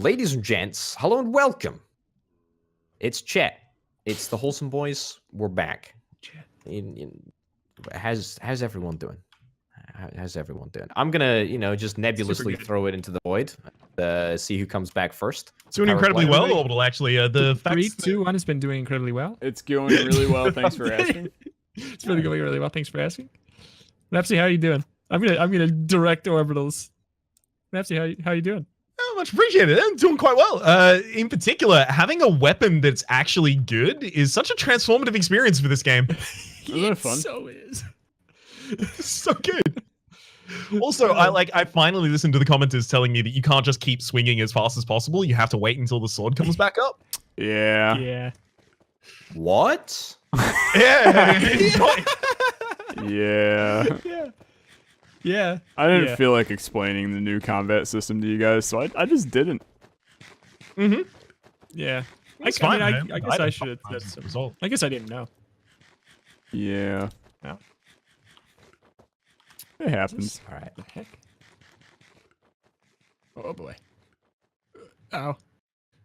Ladies and gents, hello and welcome. It's Chet. It's the Wholesome Bois. We're back. How's everyone doing? How's everyone doing? I'm gonna, just nebulously throw it into the void. See who comes back first. It's doing incredibly well, Orbital, actually. The 3, 2, 1 has been doing incredibly well. It's going really well. Thanks for asking. It's been going really well. Thanks for asking. Napsy, how are you doing? I'm gonna direct Orbitals. Napsy, how you doing? Oh, much appreciated. I'm doing quite well. In particular, having a weapon that's actually good is such a transformative experience for this game. Isn't it fun? So is. So good. Also, I finally listened to the commenters telling me that you can't just keep swinging as fast as possible. You have to wait until the sword comes back up. Yeah. Yeah. What? Yeah. Yeah. Yeah. I didn't feel like explaining the new combat system to you guys, so I just didn't. Mm-hmm. Yeah. It's fine, I man. guess I should have. That's the result. I guess I didn't know. Yeah. No. It happens. All right. The heck? Oh boy. Oh. All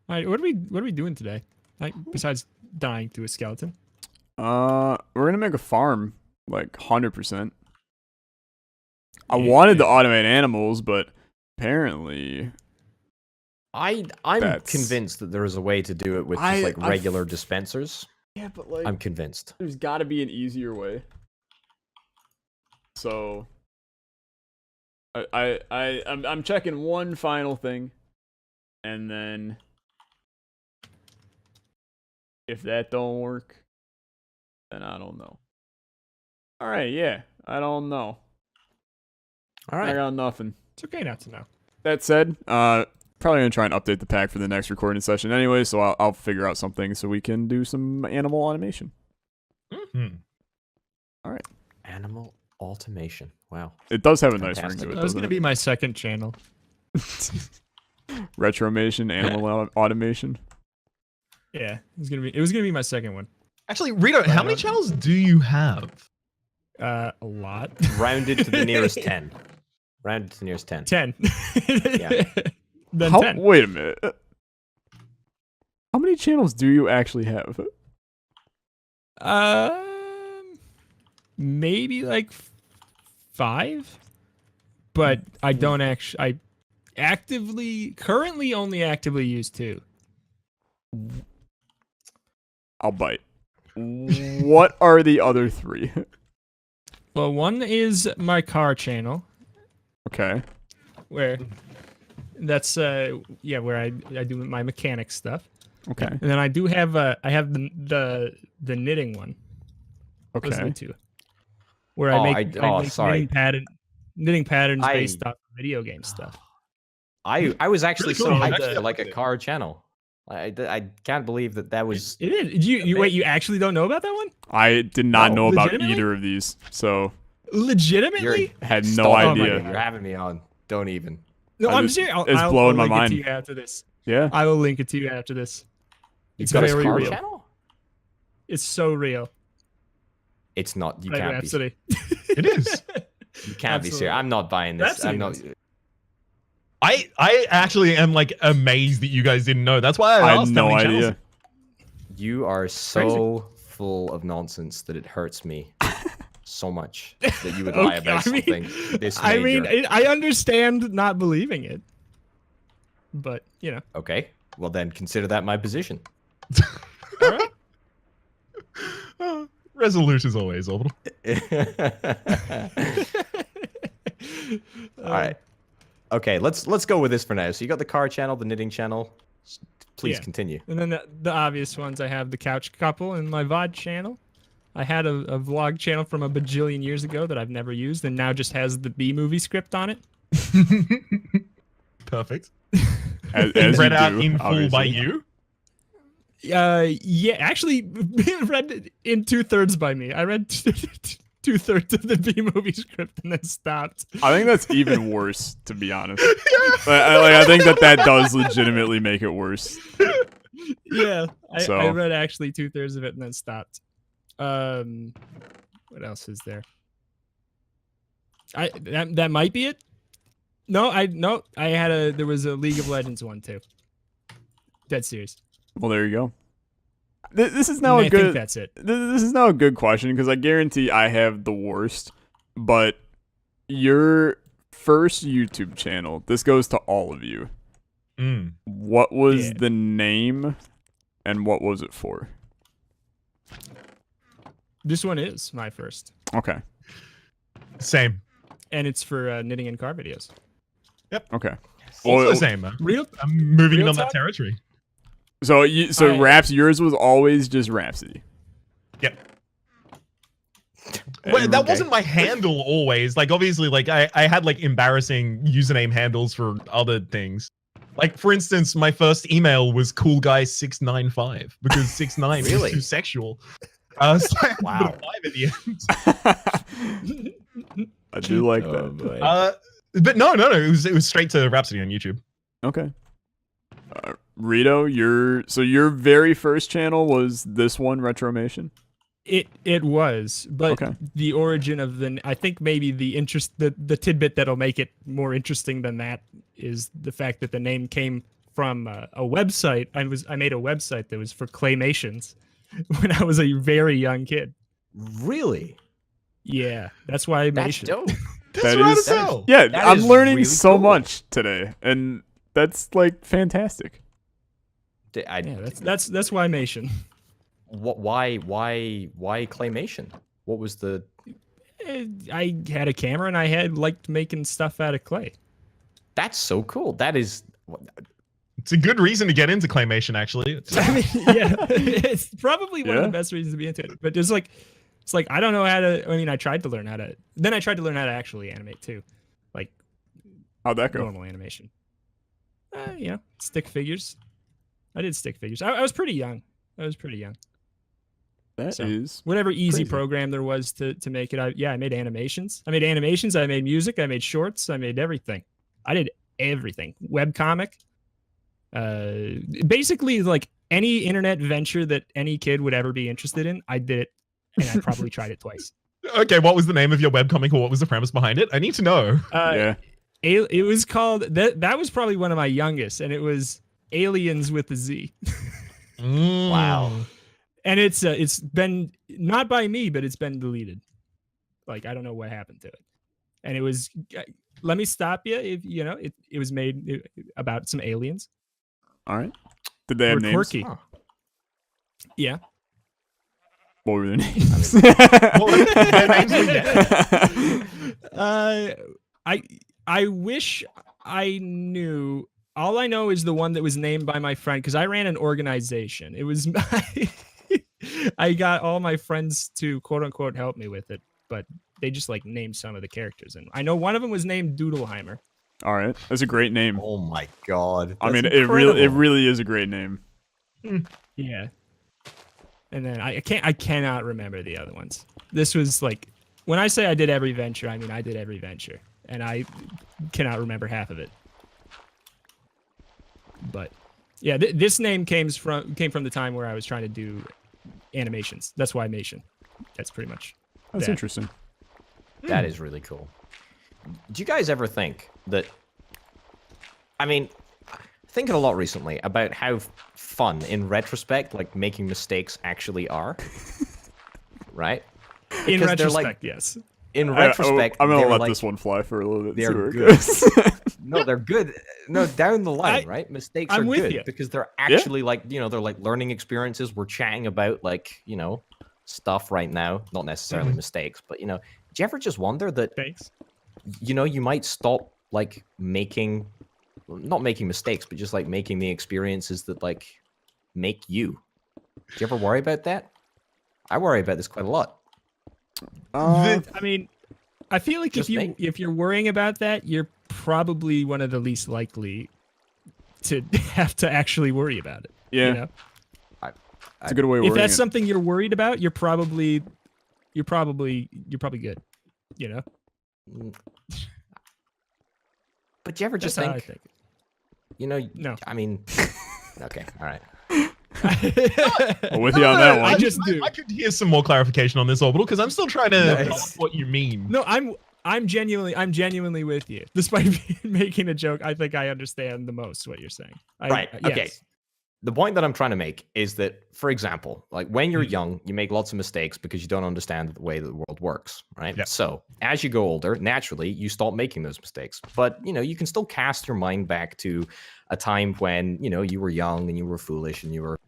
right. What are we doing today? Besides dying to a skeleton. We're gonna make a farm, like 100%. I wanted to automate animals, but apparently, I'm convinced that there is a way to do it with just regular dispensers. Yeah, but like, I'm convinced. There's got to be an easier way. So, I'm checking one final thing, and then if that don't work, then I don't know. All right, yeah, I don't know. All right, I got nothing. It's okay not to know. That said, probably gonna try and update the pack for the next recording session anyway, so I'll figure out something so we can do some animal automation. Mm-hmm. All right. Animal automation. Wow. It does have a nice Fantastic. ring to it. That was gonna be my second channel. Retromation, animal automation. Yeah, it was gonna be my second one. Actually, Rito, how many channels do you have? A lot. Rounded to the nearest 10. Rounded to the nearest 10. 10. Yeah. Then 10. Wait a minute. How many channels do you actually have? Maybe like 5, but I don't actually. Currently only actively use 2. I'll bite. What are the other 3? Well, one is my car channel. Okay. Where that's where I do my mechanic stuff. Okay. And then I do have I have the knitting one. Okay. Those are the 2. Where I make knitting patterns based off video game stuff. I was actually Really cool. so hyped for like a car channel. I can't believe that was. It is. You wait. You actually don't know about that one? I did not know about legitimately? either of these, so Legitimately? had no Stop. idea. You're having me on. Don't even. No, I'm serious. It's blowing my link mind. it to you after this. Yeah. I will link it to you after this. You've It's got a very car real. channel? It's so real. It's not. You Right, can't be. Rhapsody. It is. You can't be serious. I'm not buying this. Rhapsody I'm not. knows. I actually am like amazed that you guys didn't know. That's why I I asked had no how many channels. idea. You are so full of nonsense that it hurts me so much that you would lie about something this major. I mean, I understand not believing it, but Okay, well then consider that my position. All right. Resolute as always, Orbital. All right. Okay, let's go with this for now. So you got the car channel, the knitting channel. Please continue. And then the obvious ones, I have the couch couple and my VOD channel. I had a vlog channel from a bajillion years ago that I've never used, and now just has the B movie script on it. Perfect. As Read you out do, in full by obviously. you. Yeah, actually, read in 2/3 by me. I read 2/3 of the B movie script and then stopped. I think that's even worse, to be honest. I think that does legitimately make it worse. Yeah, I So- read actually 2/3 of it and then stopped. What else is there? That might be it. No, there was a League of Legends one too. Dead serious. Well, there you go. This is now And a I good. think that's it. This is now a good question because I guarantee I have the worst. But your first YouTube channel. This goes to all of you. What was the name, and what was it for? This one is my first. Okay. Same. And it's for knitting and car videos. Yep. Okay. Also the same. Real. I'm moving Real on that talk? territory. So yours was always just Rhapsody. Yep. Well, that wasn't my handle always. Like, obviously, like I had like embarrassing username handles for other things. Like, for instance, my first email was coolguy695 because 69 Really? is too sexual. So I had Wow. to put a 5 at the end. I do like Oh, that. boy. But no, it was straight to Rhapsody on YouTube. Okay. Rito, your very first channel was this one, Retromation? It was, but Okay. the origin of I think maybe the tidbit that'll make it more interesting than that is the fact that the name came from a website. I made a website that was for claymations when I was a very young kid. Really? Yeah, that's why I made That's it. dope. That's That right is- as hell. Yeah, That I'm is learning really so cool. much today, and that's like fantastic. Yeah, that's why Mation. Why claymation? What was the? I had a camera and I liked making stuff out of clay. That's so cool. That is. It's a good reason to get into claymation, actually. I mean, yeah, it's probably one of Yeah. the best reasons to be into it. But it's like I don't know how to. I mean, I tried to learn how to. Then I tried to learn how to actually animate too, like How'd that go? normal animation. Stick figures. I did stick figures. I was pretty young. That That is So, whatever easy crazy. program there was to make it. I made animations. I made music. I made shorts. I made everything. I did everything. Webcomic. Basically, like any internet venture that any kid would ever be interested in, I did it, and I probably tried it twice. Okay, what was the name of your webcomic, or what was the premise behind it? I need to know. Yeah. It was called that was probably one of my youngest, and it was Aliens with a Z. Wow. And it's been not by me, but it's been deleted. Like I don't know what happened to it. And it was let me stop you if it was made about some aliens. All right. Did they have We're names? quirky. Huh. Yeah. What were their names? Well, their names were I wish I knew. All I know is the one that was named by my friend because I ran an organization. It was I got all my friends to quote unquote help me with it, but they just like named some of the characters, and I know one of them was named Doodleheimer. All right. That's a great name. Oh my god. I mean, That's it really incredible. is a great name. Yeah. And then I cannot remember the other ones. This was like when I say I did every venture, I mean I did every venture, and I cannot remember half of it. But yeah, this name came from the time where I was trying to do animations. That's why Mation. That's pretty much. That's that. interesting. That is really cool. Do you guys ever think that? I mean, thinking a lot recently about how fun, in retrospect, like making mistakes actually are. Right? In Because they're, retrospect, like- yes. In retrospect, I'm gonna they're let like, this one fly for a little bit. they're See where it good. goes. No, they're good. No, down the line, I- right? Mistakes I'm are with good you. because they're actually like, they're like learning experiences. We're chatting about like, stuff right now, not necessarily mistakes, but do you ever just wonder that, Thanks. you might stop like not making mistakes, but just like making the experiences that like make you. Do you ever worry about that? I worry about this quite a lot. I mean, I feel like Just me. if you're worrying about that, you're probably one of the least likely to have to actually worry about it. Yeah. You know? It's a good way of If wording that's it. something you're worried about, you're probably good. You know? But do you ever That's just how I think, think. No. I mean, okay, all right. I'm with you on that one. I just do. I could hear some more clarification on this, Orbital, because I'm still trying to Nice. follow what you mean. No, I'm genuinely with you. Despite making a joke, I think I understand the most what you're saying. Right. Okay. Yes. the point that I'm trying to make is that, for example, like when you're young, you make lots of mistakes because you don't understand the way that the world works, right? Yep. So as you go older, naturally, you stop making those mistakes. But, you can still cast your mind back to a time when, you were young and you were foolish and you were,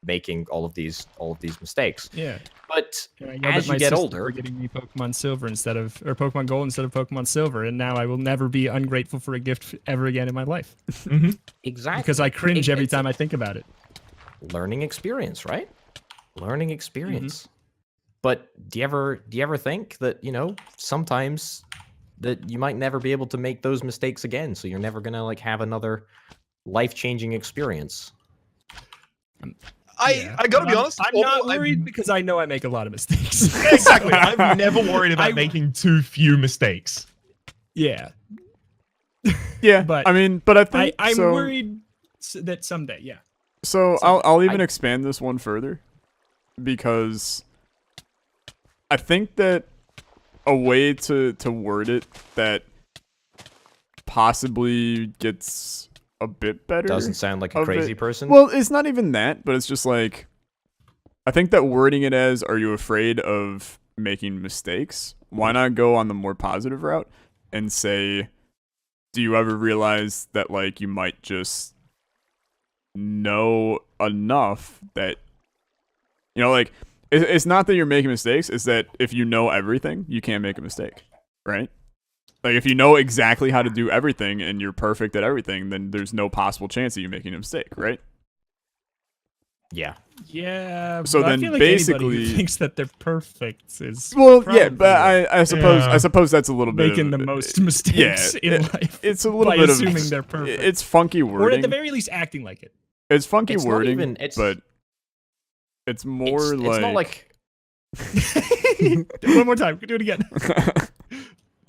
making all of these mistakes. Yeah. But I yelled as at my you get sister older, for getting me Pokemon Silver or Pokemon Gold instead of Pokemon Silver, and now I will never be ungrateful for a gift ever again in my life. exactly, Because I cringe every it's time I think about it. learning experience, right? Learning experience. But do you ever think that, sometimes that you might never be able to make those mistakes again, so you're never gonna like have another life-changing experience? I gotta be honest. I'm not worried because I know I make a lot of mistakes. Exactly. I'm never worried about I- making too few mistakes. Yeah. Yeah, But I mean, but I think I'm so, worried that someday, yeah. So I'll even expand this one further, because I think that a way to word it that possibly gets a bit better Doesn't sound like a of crazy it- person. Well, it's not even that, but it's just like, I think that wording it as, are you afraid of making mistakes? Why not go on the more positive route and say, do you ever realize that like you might just know enough that, like, it's not that you're making mistakes, it's that if you know everything, you can't make a mistake, right? Like, if you know exactly how to do everything and you're perfect at everything, then there's no possible chance of you making a mistake, right? Yeah. Yeah. So but then I feel like basically- anybody who thinks that they're perfect is Well, yeah, but probably I suppose that's a little bit making of, the most mistakes in life. It's a little by bit assuming of they're perfect. It's funky or wording. at the very least acting like it. It's funky It's not wording, even- it's- but it's more It's not like One more time. Do it again.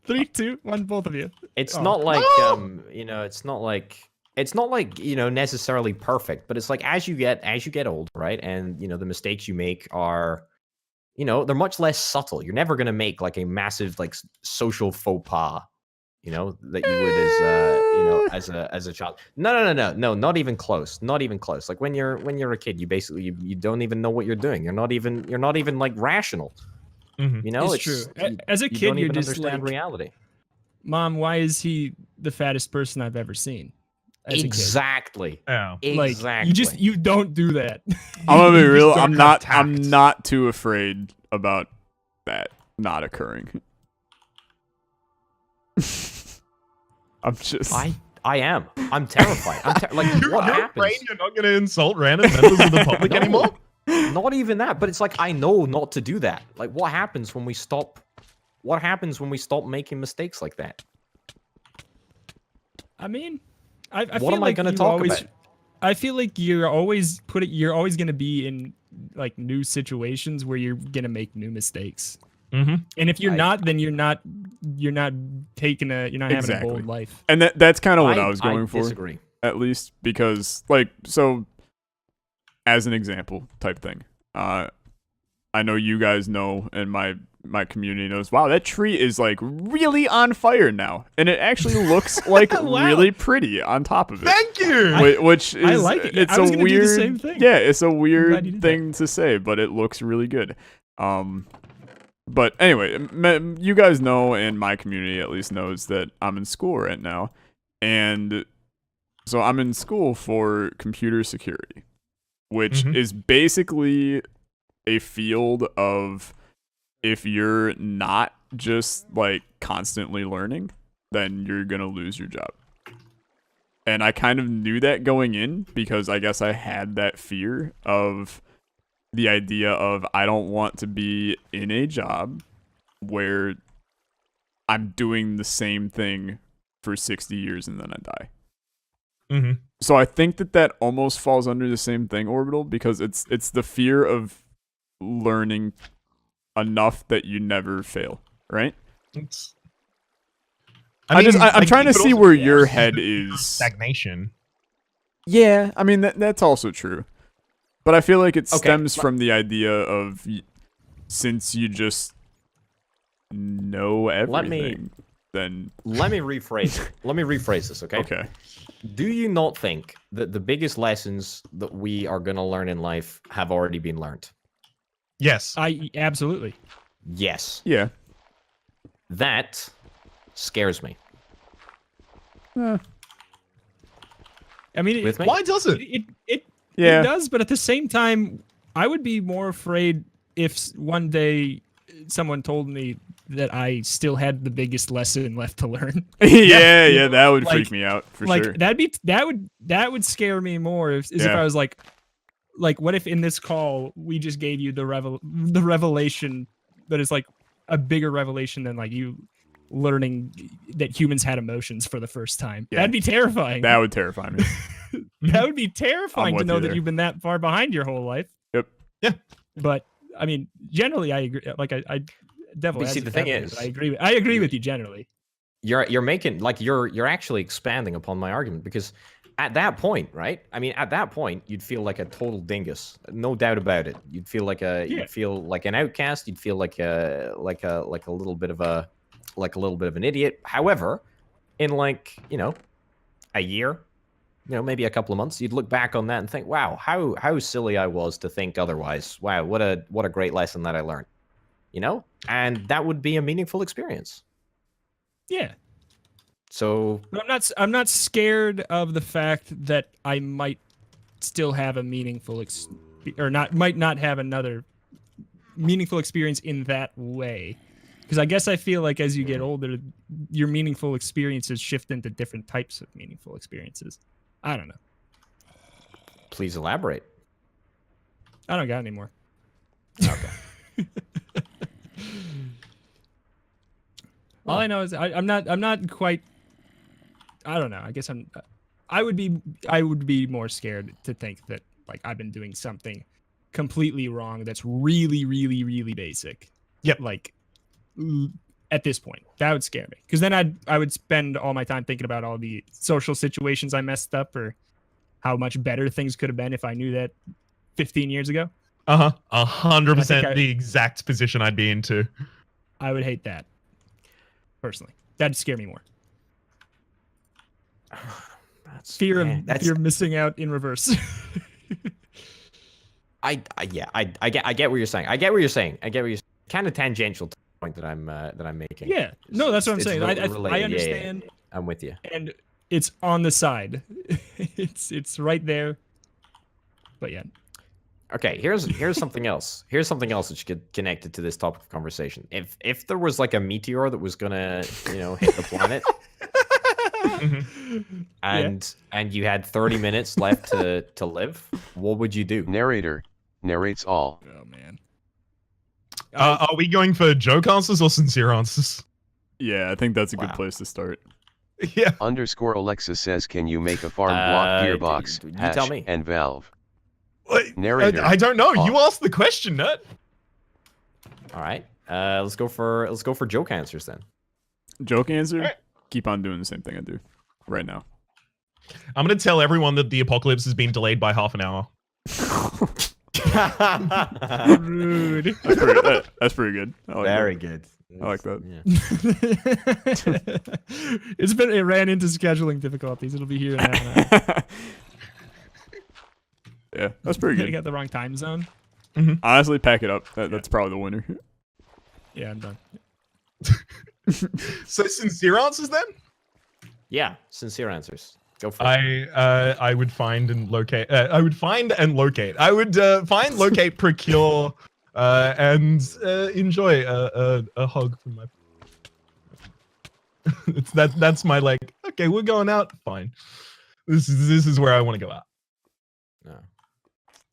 3, 2, 1, both of you. it's Oh. not like it's not like necessarily perfect, but it's like as you get older, right? And the mistakes you make are they're much less subtle. You're never gonna make like a massive like social faux pas, that you would as a child. No, not even close. Not even close. Like when you're a kid, you basically you don't even know what you're doing. You're not even like rational. It's true. As a you kid, don't you're even just understand like, reality. Mom, why is he the fattest person I've ever seen? As a kid. Exactly. Oh. Like, Exactly. you don't do that. I'm gonna be You just real. don't I'm have tact. not too afraid about that not occurring. I'm just. I am. I'm terrified. Like You're what afraid happens? you're not going to insult random members of the public No. anymore? Not even that, but it's like I know not to do that. Like what happens when we stop? What happens when we stop making mistakes like that? I mean, I What feel am I like gonna you talk always, about? I feel like you're always going to be in like new situations where you're going to make new mistakes. Mm-hmm. And if you're I- not, then you're not having a Exactly. bold life. And that's kind of what I was going for, disagree. at least, because like, so as an example type thing, I know you guys know, and my community knows, wow, that tree is like really on fire now, and it actually looks like Wow. really pretty on top of it. Thank you! Which is I like it. It's I was a gonna weird do the same thing. Yeah, it's a glad you weird did thing to say, but it looks really good. But anyway, you guys know, and my community at least knows, that I'm in school right now, and so I'm in school for computer security, which Mhm. is basically a field of, if you're not just like constantly learning, then you're gonna lose your job. And I kind of knew that going in, because I guess I had that fear of the idea of, I don't want to be in a job where I'm doing the same thing for 60 years and then I die. Mm-hmm. So I think that almost falls under the same thing, Orbital, because it's the fear of learning enough that you never fail, right? I'm trying to see where your head is. Stagnation. Yeah, I mean that's also true, but I feel like it Okay, stems from the idea of, since you just know everything. then Let me rephrase it. Let me rephrase this, okay? okay. Do you not think that the biggest lessons that we are going to learn in life have already been learned? Yes. Absolutely. Yes. Yeah. That scares me. I mean, With me? Why does it? It Yeah. does, but at the same time, I would be more afraid if one day someone told me that I still had the biggest lesson left to learn. yeah, that would freak Like- me out for like sure. that would scare me more if Yeah. I was like what if in this call we just gave you the revelation that is like a bigger revelation than like you learning that humans had emotions for the first time. Yeah. That'd be terrifying. That would terrify me. That would be terrifying to with know you that there. you've been that far behind your whole life. Yep. Yeah. But I mean, generally, I agree. Like I definitely. But see, the thing is- I agree with you generally. You're making like you're actually expanding upon my argument, because at that point, right? I mean, at that point, you'd feel like a total dingus, no doubt about it. You'd feel like you'd feel like an outcast. You'd feel like a little bit of an idiot. However, in like a year, maybe a couple of months, you'd look back on that and think, wow, how silly I was to think otherwise. Wow, what a great lesson that I learned. And that would be a meaningful experience. Yeah. So, But I'm not scared of the fact that I might still have a meaningful might not have another meaningful experience in that way. Because I guess I feel like as you get older, your meaningful experiences shift into different types of meaningful experiences. I don't know. please elaborate. I don't got any more. Okay. All I know is I'm not quite. I don't know. I guess I would be more scared to think that like I've been doing something completely wrong that's really, really, really basic. Yep. Like at this point, that would scare me, because then I would spend all my time thinking about all the social situations I messed up, or how much better things could have been if I knew that 15 years ago. 100% the exact position I'd be into. I would hate that personally. That'd scare me more. Fear of missing out in reverse. I get what you're saying. I get what you're saying. Kind of tangential to the point that I'm making. Yeah. No, that's what I'm It's saying. related. I Yeah, understand. I'm with you. And it's on the side. it's right there. But yeah. Okay, here's something else. Here's something else that's connected to this topic of conversation. If there was like a meteor that was gonna hit the planet, and you had 30 minutes left to live, what would you do? Narrator narrates all. Oh man. Are we going for joke answers or sincere answers? Yeah, I think that's a good Wow. place to start. Yeah. _ Alexa says, can you make a farm block gearbox, you hash, tell me. and valve? Wait, Narrator. I don't know. You Off. asked the question, Nut. All right. Let's go for joke answers then. Joke answer? Alright. Keep on doing the same thing I do right now. I'm going to tell everyone that the apocalypse has been delayed by half an hour. Rude. That's pretty good. I like Very that. good. I like that. It ran into scheduling difficulties. It'll be here in half an hour. Yeah, that's pretty I good. got the wrong time zone. Honestly, pack it up. That's probably the winner. Yeah, I'm done. So sincere answers then? Yeah, sincere answers. Go for it. I would find and locate. I would find and locate. I would find, locate, procure, and enjoy a hug from my. That's my like. Okay, we're going out. Fine. This is where I want to go out. No.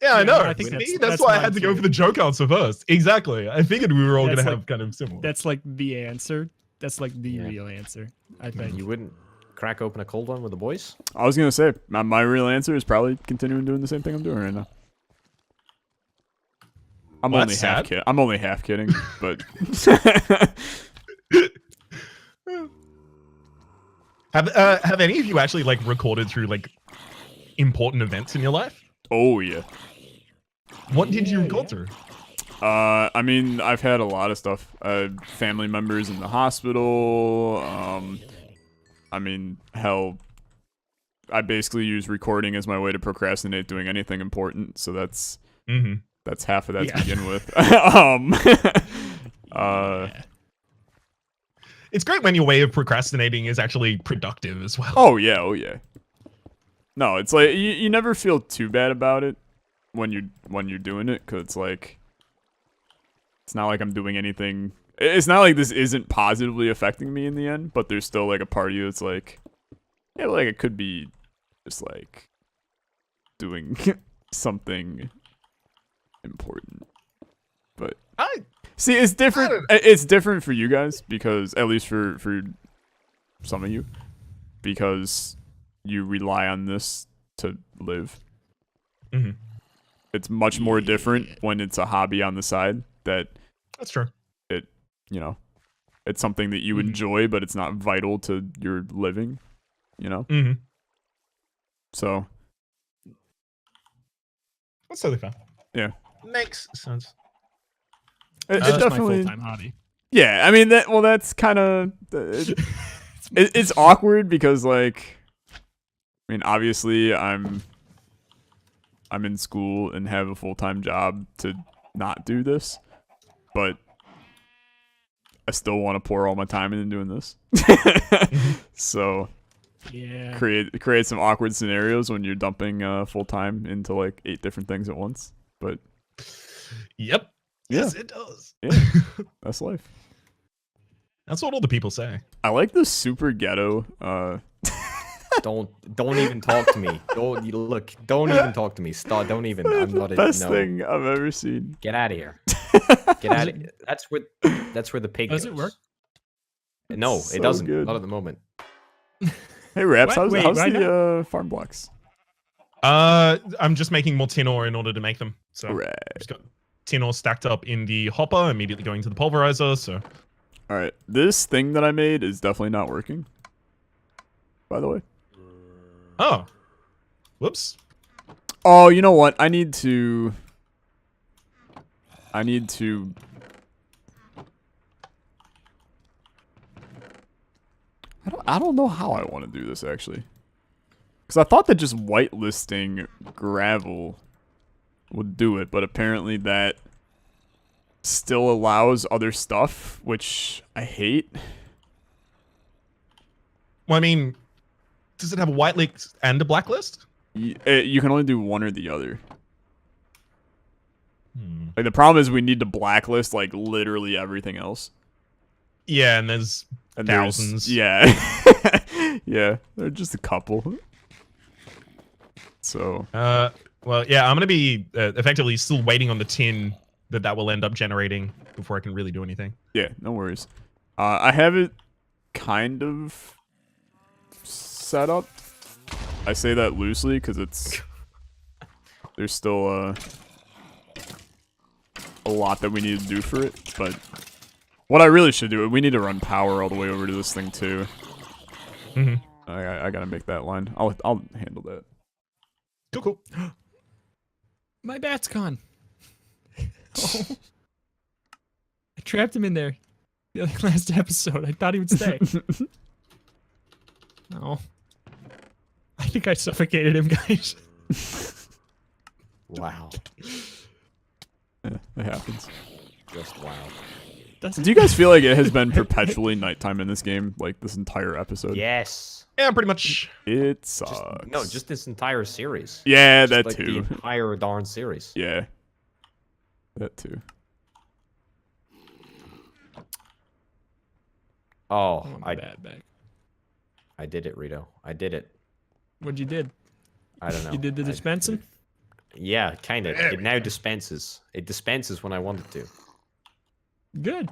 Yeah, I Yeah, know. I think See, that's that's why I mine had to go too. for the joke answer first. Exactly. I figured we were all That's gonna like- have kind of similar. That's like the answer. That's like the Yeah. real answer, I think. You wouldn't crack open a cold one with the boys? I was gonna say my real answer is probably continuing doing the same thing I'm doing right now. I'm Well, only that's half sad. kidding. I'm only half kidding, but Have any of you actually like recorded through like important events in your life? oh yeah. What did you Yeah, record yeah. through? I mean, I've had a lot of stuff. Family members in the hospital. I mean, hell, I basically use recording as my way to procrastinate doing anything important. So that's half of that to begin with. It's great when your way of procrastinating is actually productive as well. Oh yeah. No, it's like you never feel too bad about it when you're doing it, because it's like it's not like I'm doing anything. It's not like this isn't positively affecting me in the end, but there's still like a part of you that's like, yeah, like it could be just like doing something important. But see, it's different. It's different for you guys because, at least for some of you, because you rely on this to live. Mm-hmm. It's much more different when it's a hobby on the side. That's true. It's something that you enjoy, but it's not vital to your living. Mm-hmm. So That's totally fine. Yeah, Makes sense. it That's definitely. my full-time hobby. Yeah, I mean that. Well, that's kind of. It's awkward because, like, I mean, obviously, I'm in school and have a full-time job to not do this, but I still want to pour all my time into doing this. So Yeah. create some awkward scenarios when you're dumping full-time into like 8 different things at once. But Yep. Yeah. Yes, it does. yeah, that's life. That's what all the people say. I like this super ghetto. Don't even talk to me. Don't even talk to me. Stop. Don't even. I'm not. Best No. thing I've ever seen. Get out of here. Get out of here. That's where the pig Does goes. it work? No, So it doesn't. good. Not at the moment. Hey Raps, What? Wait, how's why the farm blocks? I'm just making more tin ore in order to make them. So Right. just got tin ore stacked up in the hopper, immediately going to the pulverizer. So All right, this thing that I made is definitely not working. By the way. oh, whoops. Oh, you know what? I need to. I don't know how I want to do this actually. Because I thought that just whitelisting gravel would do it, but apparently that still allows other stuff, which I hate. Well, I mean, does it have a whitelist and a blacklist? You can only do one or the other. Like the problem is we need to blacklist like literally everything else. Yeah, and there's thousands. Yeah. Yeah, they're just a couple. So. Well, yeah, I'm gonna be effectively still waiting on the tin that will end up generating before I can really do anything. Yeah, no worries. I have it kind of set up. I say that loosely because there's still a lot that we need to do for it. But what I really should do, we need to run power all the way over to this thing too. I gotta make that line. I'll handle that. Cool. My bat's gone. Oh. I trapped him in there. The last episode. I thought he would stay. No. I think I suffocated him, guys. Wow. Yeah, it happens. Just wow. Do you guys feel like it has been perpetually nighttime in this game, like this entire episode? Yes. Yeah, pretty much. It sucks. No, just this entire series. Yeah, Just that like too. The entire darn series. Yeah. That too. Oh, I want my bat back. I did it, Rito. I did it. What'd you did? I don't know. You did the dispensing? Yeah, kind of. It now dispenses. It dispenses when I want it to. Good.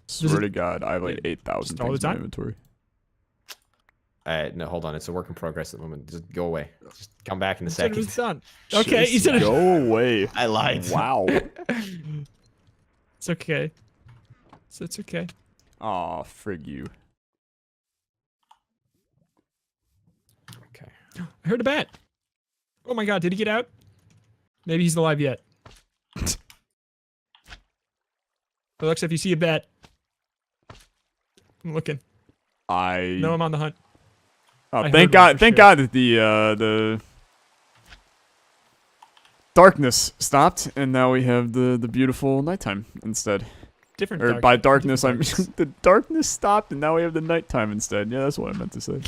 Swear to God, I have like 8,000 just all the things in my time? inventory. No, hold on. It's a work in progress at the moment. Just go away. Just come back in a You said it second. was done. Okay, you Just said it. go away. I lied. Wow. It's okay. It's okay. Aw, frig you. Okay. I heard a bat. Oh my god, did he get out? Maybe he's alive yet. Alexa, if you see a bat, I'm looking. No, I'm on the hunt. Oh, I thank heard one God! for Thank sure. God that the darkness stopped, and now we have the beautiful nighttime instead. Different. Or dark- by darkness, I mean different the darkness stopped, and now we have the nighttime instead. Yeah, that's what I meant to say.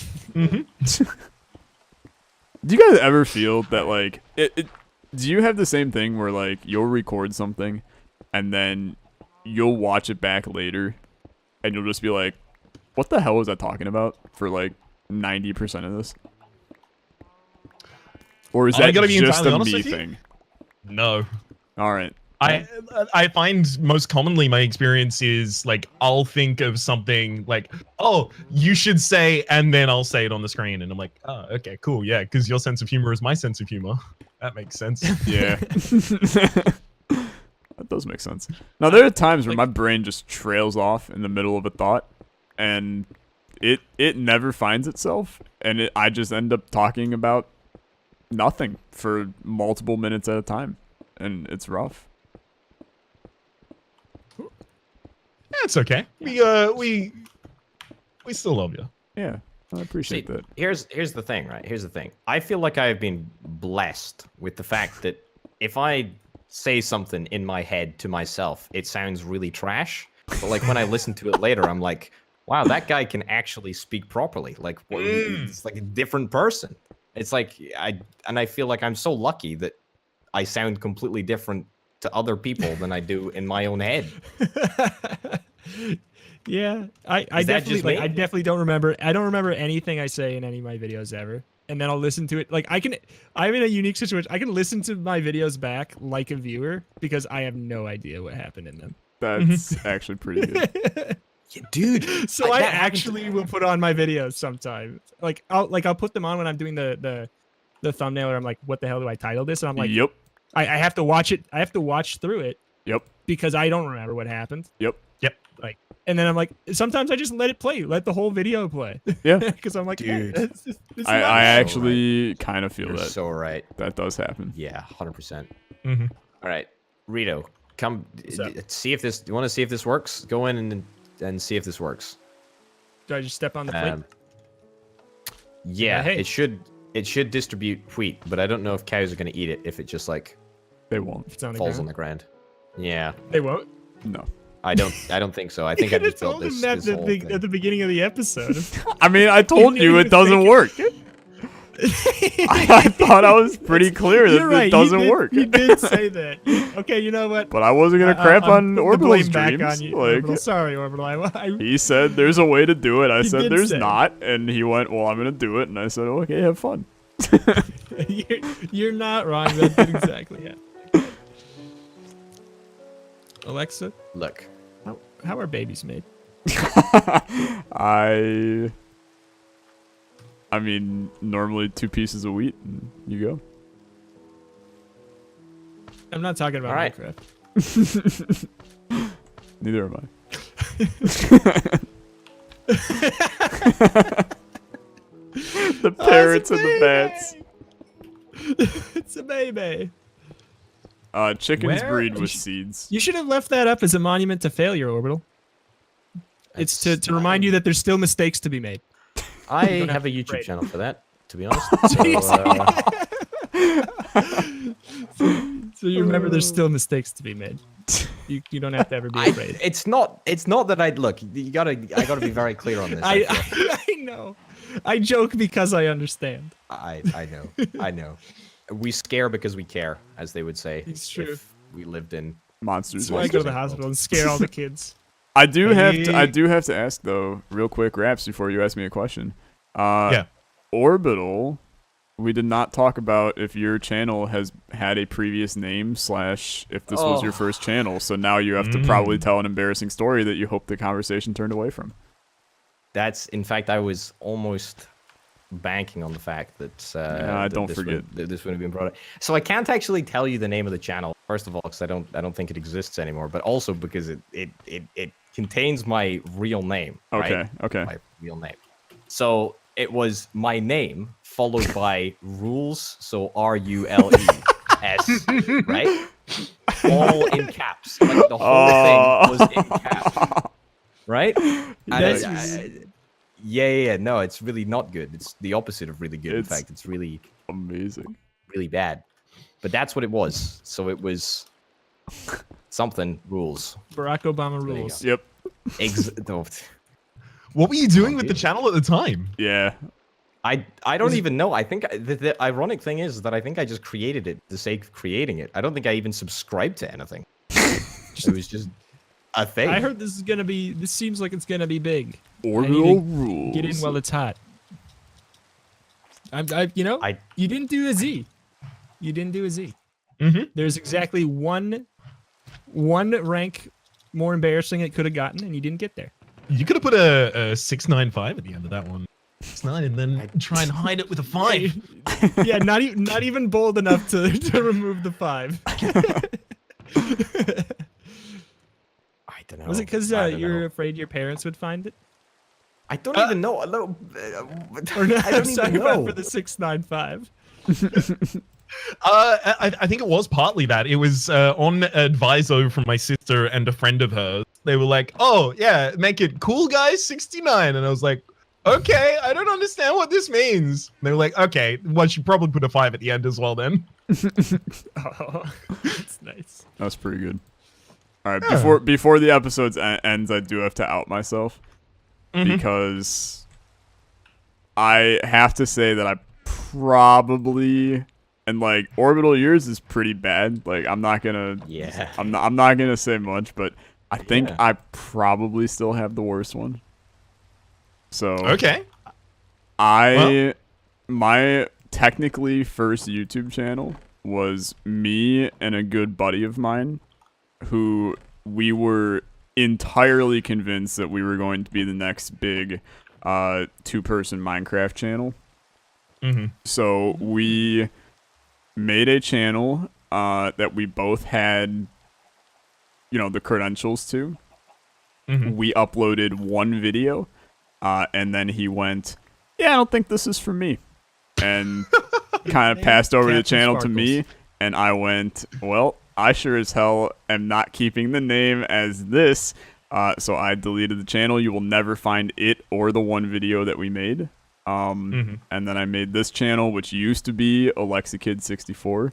Do you guys ever feel that like do you have the same thing where like you'll record something, and then you'll watch it back later, and you'll just be like, "What the hell was I talking about?" for like 90% of this? Or is I that gotta be just entirely a honest me with you. thing? No. All right. I find most commonly my experience is like I'll think of something like, oh, you should say, and then I'll say it on the screen, and I'm like, oh, okay, cool, yeah, because your sense of humor is my sense of humor. That makes sense. Yeah. That does make sense. Now there are times where my brain just trails off in the middle of a thought, and it never finds itself, and I just end up talking about nothing for multiple minutes at a time, and it's rough. That's okay. We still love you. Yeah, I appreciate that. Here's the thing, right? Here's the thing. I feel like I have been blessed with the fact that if I say something in my head to myself, it sounds really trash. But like when I listen to it later, I'm like, wow, that guy can actually speak properly. Like it's like a different person. It's like I feel like I'm so lucky that I sound completely different to other people than I do in my own head. Yeah, I Is that definitely just like me? I definitely don't remember. I don't remember anything I say in any of my videos ever. And then I'll listen to it. Like I'm in a unique situation. I can listen to my videos back like a viewer because I have no idea what happened in them. That's actually pretty good. Yeah, dude. So I actually will put on my videos sometimes. Like I'll put them on when I'm doing the thumbnail, or I'm like, what the hell do I title this? And I'm like, Yep. I have to watch it. I have to watch through it Yep. because I don't remember what happened. Yep. Like, and then I'm like, sometimes I just let it play, let the whole video play. Yeah. Because I'm like, Dude. hey, this is I nice. actually kind of feel You're that so right. that does happen. Yeah, 100%. Mm-hmm. All right, Rito, come up? see if this. You want to see if this works? Go in and see if this works. Do I just step on the plate? Yeah, hey. it should distribute wheat, but I don't know if cows are gonna eat it if it just like They won't. If it's on the falls ground. on the ground. Yeah, They won't. No. I don't think so. I think I You could just have built told this, him that this whole thing. at the beginning of the episode. I mean, I told you it doesn't work. I thought I was pretty clear that You're right. it doesn't you work. You did say that. Okay, you know what? But I wasn't gonna crap I'm on putting the blame Orbital's back dreams. on you, Like Orbital. Sorry, Orbital. he said, there's a way to do it. I He said, did there's say. not, and he went, well, I'm gonna do it, and I said, okay, have fun. you're not wrong. That's exactly it. Alexa, Look, how are babies made? I mean, normally 2 pieces of wheat, and you go. I'm not talking about All right. Minecraft. Neither am I. The parrots and the bats. It's a baby. Chickens Where- breed with seeds. You should have left that up as a monument to failure, Orbital. It's to remind you that there's still mistakes to be made. I don't have a have to be YouTube afraid. channel for that, to be honest. So, So you remember there's still mistakes to be made. You don't have to ever be afraid. it's not that I look. I gotta be very clear on this. I know. I joke because I understand. I know. We scare because we care, as they would say. It's true. If we lived in. Monsters. That's why I go to the hospital and scare all the kids. I do have Hey. to ask though, real quick, Raps, before you ask me a question. Yeah. Orbital, we did not talk about if your channel has had a previous name / if this was your Oh. first channel. So now you have to probably tell an embarrassing story that you hope the conversation turned away from. That's in fact, I was almost banking on the fact that don't this forget. this would have been brought up. So I can't actually tell you the name of the channel. First of all, because I don't think it exists anymore, but also because it contains my real name. Okay, right? okay. My real name. So it was my name followed by rules. So RULES, right? all in caps. Like the whole thing was in caps. Right? Yeah. No, it's really not good. It's the opposite of really good. In fact, it's really amazing, really bad. But that's what it was. So it was something rules. Barack Obama rules. Yep. What were you doing with the channel at the time? Yeah. I don't even know. I think the ironic thing is that I think I just created it for the sake of creating it. I don't think I even subscribed to anything. It was just a thing. I heard this seems like it's gonna be big. Orbital rules. Get in while it's hot. You didn't do a Z. You didn't do a Z. Mm-hmm. There's exactly one rank more embarrassing it could have gotten, and you didn't get there. You could have put a 695 at the end of that one. 6-9, and then try and hide it with a 5. Yeah, not even bold enough to remove the 5. I don't know. Was it because you're afraid your parents would find it? I don't even know. Or not? I don't Sorry even about know. for the 695. I think it was partly that. It was on adviso from my sister and a friend of hers. They were like, "Oh yeah, make it cool guys 69," and I was like, "Okay, I don't understand what this means." And they were like, "Okay, well, you should probably put a 5 at the end as well then." Oh, that's nice. That's pretty good. All right, before the episode ends, I do have to out myself because I have to say that I probably. And like Orbital, yours is pretty bad. Like I'm not gonna say much, but I think I probably still have the worst one. So okay, my technically first YouTube channel was me and a good buddy of mine, who we were entirely convinced that we were going to be the next big 2-person Minecraft channel. So we made a channel that we both had, the credentials to. We uploaded one video, and then he went, "Yeah, I don't think this is for me," and kind of passed over the channel to me, and I went, "Well, I sure as hell am not keeping the name as this," so I deleted the channel. You will never find it or the one video that we made. And then I made this channel, which used to be AlexaKid64,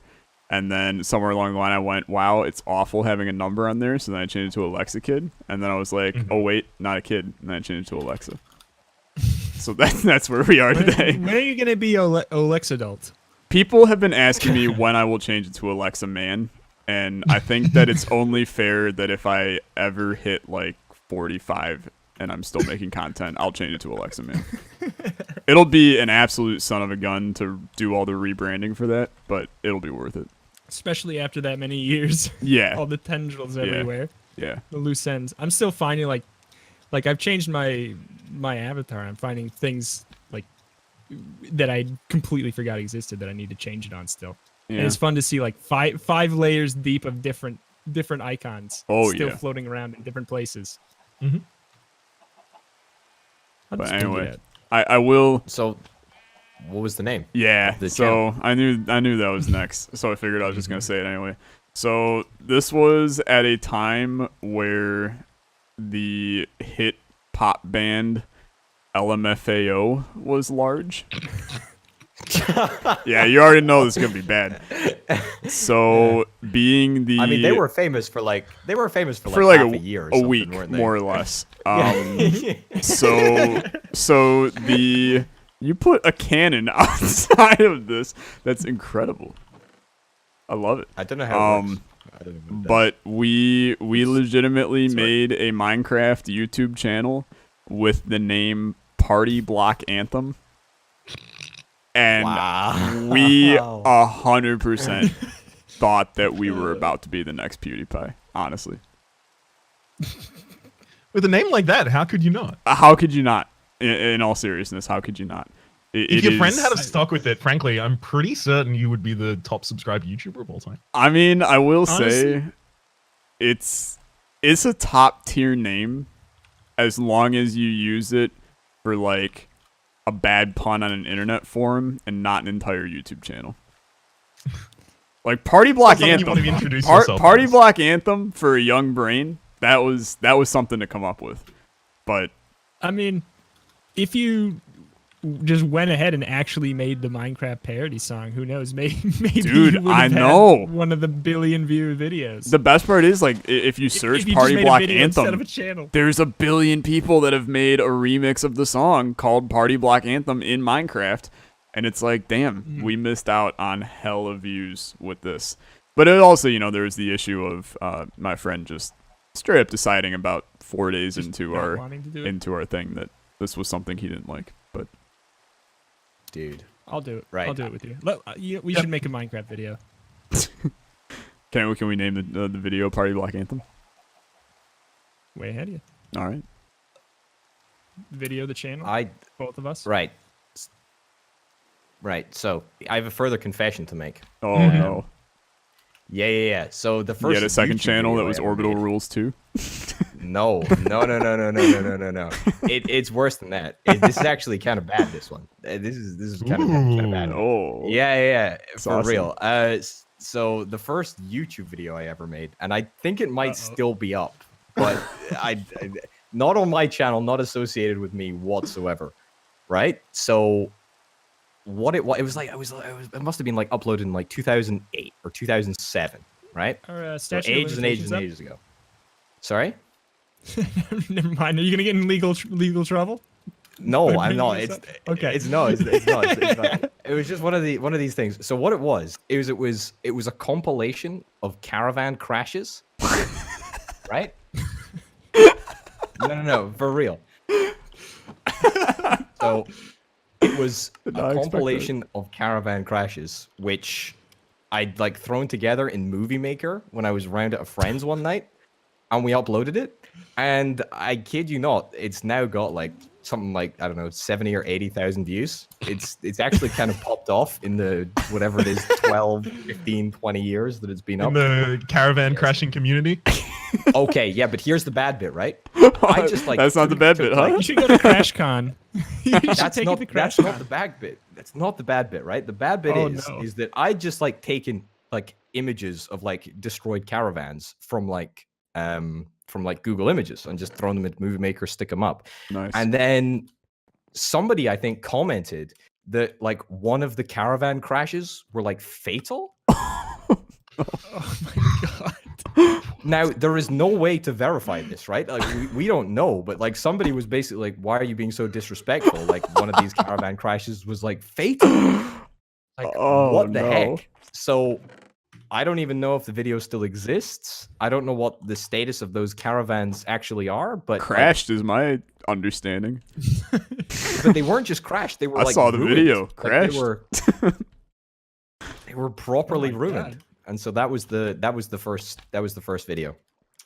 and then somewhere along the line I went, "Wow, it's awful having a number on there," so then I changed it to AlexaKid, and then I was like, "Oh wait, not a kid," and then I changed it to Alexa. So that's where we are today. When are you gonna be Alexa adult? People have been asking me when I will change it to Alexa Man, and I think that it's only fair that if I ever hit like 45 and I'm still making content, I'll change it to Alexa Man. It'll be an absolute son of a gun to do all the rebranding for that, but it'll be worth it. Especially after that many years. Yeah. All the tendrils everywhere. Yeah. The loose ends. I'm still finding like I've changed my avatar. I'm finding things like that I completely forgot existed that I need to change it on still. Yeah. And it's fun to see like five layers deep of different icons still floating around in different places. But anyway, I will. So, what was the name? Yeah. The so I knew that was next. So I figured I was just gonna say it anyway. So this was at a time where the hit pop band LMFAO was large. Yeah, you already know this is gonna be bad. So being the, I mean, they were famous for like half a year, or a week, weren't they? more or less. So you put a cannon outside of this. That's incredible. I love it. I don't know how. It works. I don't know But we legitimately made a Minecraft YouTube channel with the name Party Block Anthem. And we 100% thought that we were about to be the next PewDiePie, honestly. With a name like that, how could you not? How could you not? In all seriousness, how could you not? If your friend had stuck with it, frankly, I'm pretty certain you would be the top subscribed YouTuber of all time. I mean, I will say it's a top tier name as long as you use it for like a bad pun on an internet forum and not an entire YouTube channel. Like Party Block Something you want to Anthem. introduce yourself Party as. Block Anthem for a young brain. That was something to come up with. But I mean, if you just went ahead and actually made the Minecraft parody song, who knows? Maybe Dude, you would I have had know. one of the billion view videos. the best part is like if you search if you Party just made Block a video instead of Anthem, a channel. there's a billion people that have made a remix of the song called Party Block Anthem in Minecraft. And it's like, damn, we missed out on hella views with this. But it also, there's the issue of my friend just straight up deciding about 4 days Just into not our wanting to do it. into our thing that this was something he didn't like. But Dude. I'll do it. Right. I'll do it with you. We should make a Minecraft video. can we name the video Party Block Anthem? Way ahead of you. All right. Video the channel. Both of us. Right. Right. So I have a further confession to make. Oh Mhm. no. Yeah. So the You first had a second YouTube channel video that was I ever Orbital made- Rules too. No. It's worse than that. This is actually kind of bad. This one. This is kind of bad. Oh. Yeah. For awesome. real. So the first YouTube video I ever made, and I think it might still be up, but I not on my channel, not associated with me whatsoever. Right. So what it was like, it must have been like uploaded in like 2008 or 2007. Right. Our So statute of ages and ages limitations and ages ago. Sorry. up? Never mind. Are you gonna get in legal trouble? No, Or I'm not. bring It's this up? Okay. It's not. It's not. It's not. It was just one of these things. So what it was a compilation of Caravan crashes, right? No, for real. So it was a not expect that. compilation of Caravan crashes, which I'd like thrown together in Movie Maker when I was around at a friend's one night, and we uploaded it. And I kid you not, it's now got like something like, I don't know, 70 or 80,000 views. It's actually kind of popped off in the whatever it is, 12, 15, 20 years that it's been In up. the caravan crashing community. Okay, yeah, but here's the bad bit, right? I just like That's not the bad bit, huh? You should go to CrashCon. You should that's take not, it to that's not CrashCon. the bad bit. That's not the bad bit, right? The bad bit Oh, is no. is that I just like taken like images of like destroyed caravans from like Google Images and just thrown them into Movie Maker, stick them up. Nice. And then somebody I think commented that like one of the caravan crashes were like fatal. Oh my god. Now there is no way to verify this, right? Like we don't know, but like somebody was basically like, "Why are you being so disrespectful?" Like one of these caravan crashes was like fatal. Like Oh, what the no. heck? So I don't even know if the video still exists. I don't know what the status of those caravans actually are, but like, Crashed is my understanding. but they weren't just crashed; they were I like saw the ruined. video. Like, Crashed. they were properly my ruined, God. and so that was the first video.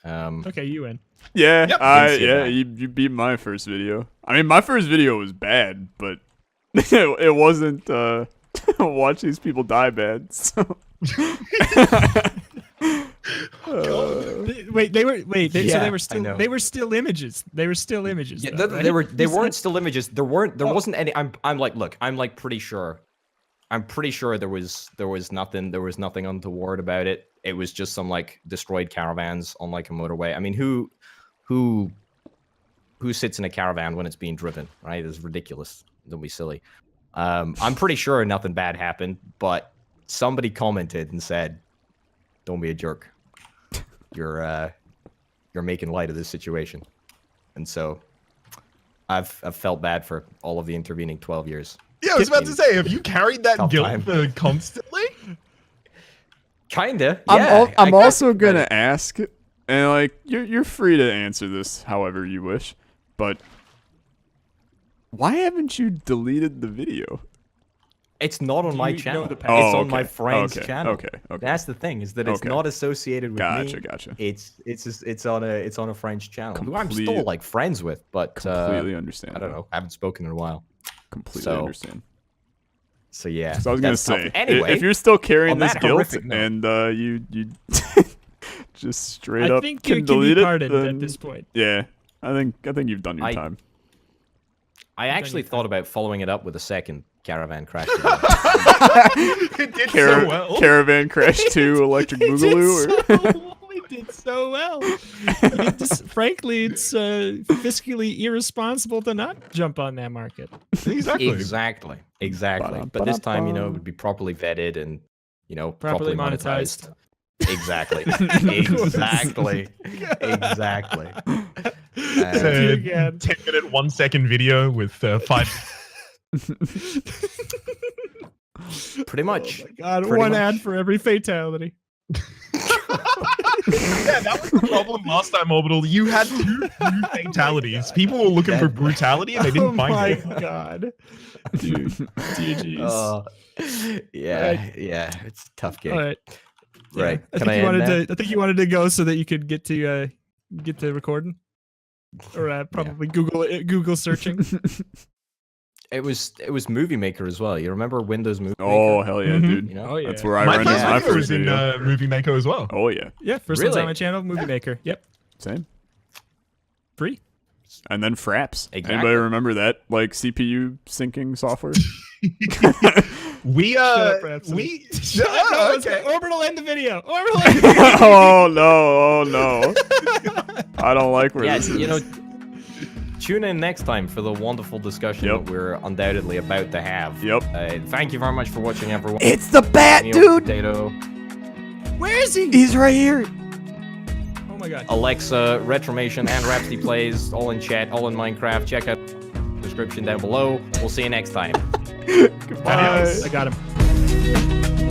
Okay, you win. Yeah, Yep. Didn't see yeah, that. you beat my first video. I mean, my first video was bad, but it wasn't watch these people die bad. So. Wait, they were so Yeah, they I were still know. they were still images. They were still images. Yeah, though, they right? weren't still images. There wasn't any. I'm like, look, I'm like pretty sure. I'm pretty sure there was nothing untoward about it. It was just some like destroyed caravans on like a motorway. I mean, who sits in a caravan when it's being driven, right? It's ridiculous. Don't be silly. I'm pretty sure nothing bad happened, but somebody commented and said, "Don't be a jerk. You're making light of this situation," and so I've felt bad for all of the intervening 12 years. Yeah, I was about to say, have you carried that Tough guilt time. for constantly? Kinda. I'm, Yeah, I I'm guess, also but- gonna ask, and like you're free to answer this however you wish, but why haven't you deleted the video? It's not on Do my you know channel. the It's password? on my friend's okay, channel. Okay, okay. That's the thing, is that it's Okay. not associated with Gotcha, me. gotcha. It's on a friend's channel who I'm still Complete- like friends with, but Completely understand. I don't know. I haven't spoken in a while. Completely So, understand. So yeah. So I was gonna that's tough. say, Anyway, if you're still carrying on this that guilt horrific note- and you just straight I up think you can can delete be it, pardoned then at this point. yeah, I think you've done your time. I actually Done your thought about following it up with a second Caravan Crash. It did so well. Caravan Crash 2 Electric Boogaloo. We did so well. Frankly, it's fiscally irresponsible to not jump on that market. Exactly. Exactly. But this time, you know, it would be properly vetted and, you know, properly monetized. Exactly. Exactly. It's a 10-minute, 1-second video with 5. Pretty much. Oh my God, Pretty one much. ad for every fatality. Yeah, that was the problem last time, Orbital. You had 2 fatalities. People were looking for brutality and they didn't find it. Oh my God. Dude, GG's. Yeah, it's a tough game. All right. Right. I Can think I you end wanted now? to. I think you wanted to go so that you could get to recording, or probably Google searching. It was Movie Maker as well. You remember Windows Movie Maker? Oh, hell yeah, Mhm. dude. You know? Oh yeah. That's where I My rendered first my video was first in video. Movie Maker as well. Oh, yeah. Yeah, first one's Really? on my channel, Movie Maker. Yep, Same. free. And then Fraps. Exactly. Anybody remember that? Like CPU syncing software? We Shut up, Rapson. we Shut up, oh, no, okay. Orbital end the video. Orbital end the video. Oh, no. I don't like where Yeah, this is. you know, tune in next time for the wonderful discussion Yep. that we're undoubtedly about to have. Yep. Thank you very much for watching, everyone. It's the bat, Neil dude! Potato, Where is he? He's right here. Oh my God. Alexa, Retromation, and Rhapsody Plays, all in chat, all in Minecraft. Check out the description down below. We'll see you next time. Goodbye. Adios. I got him.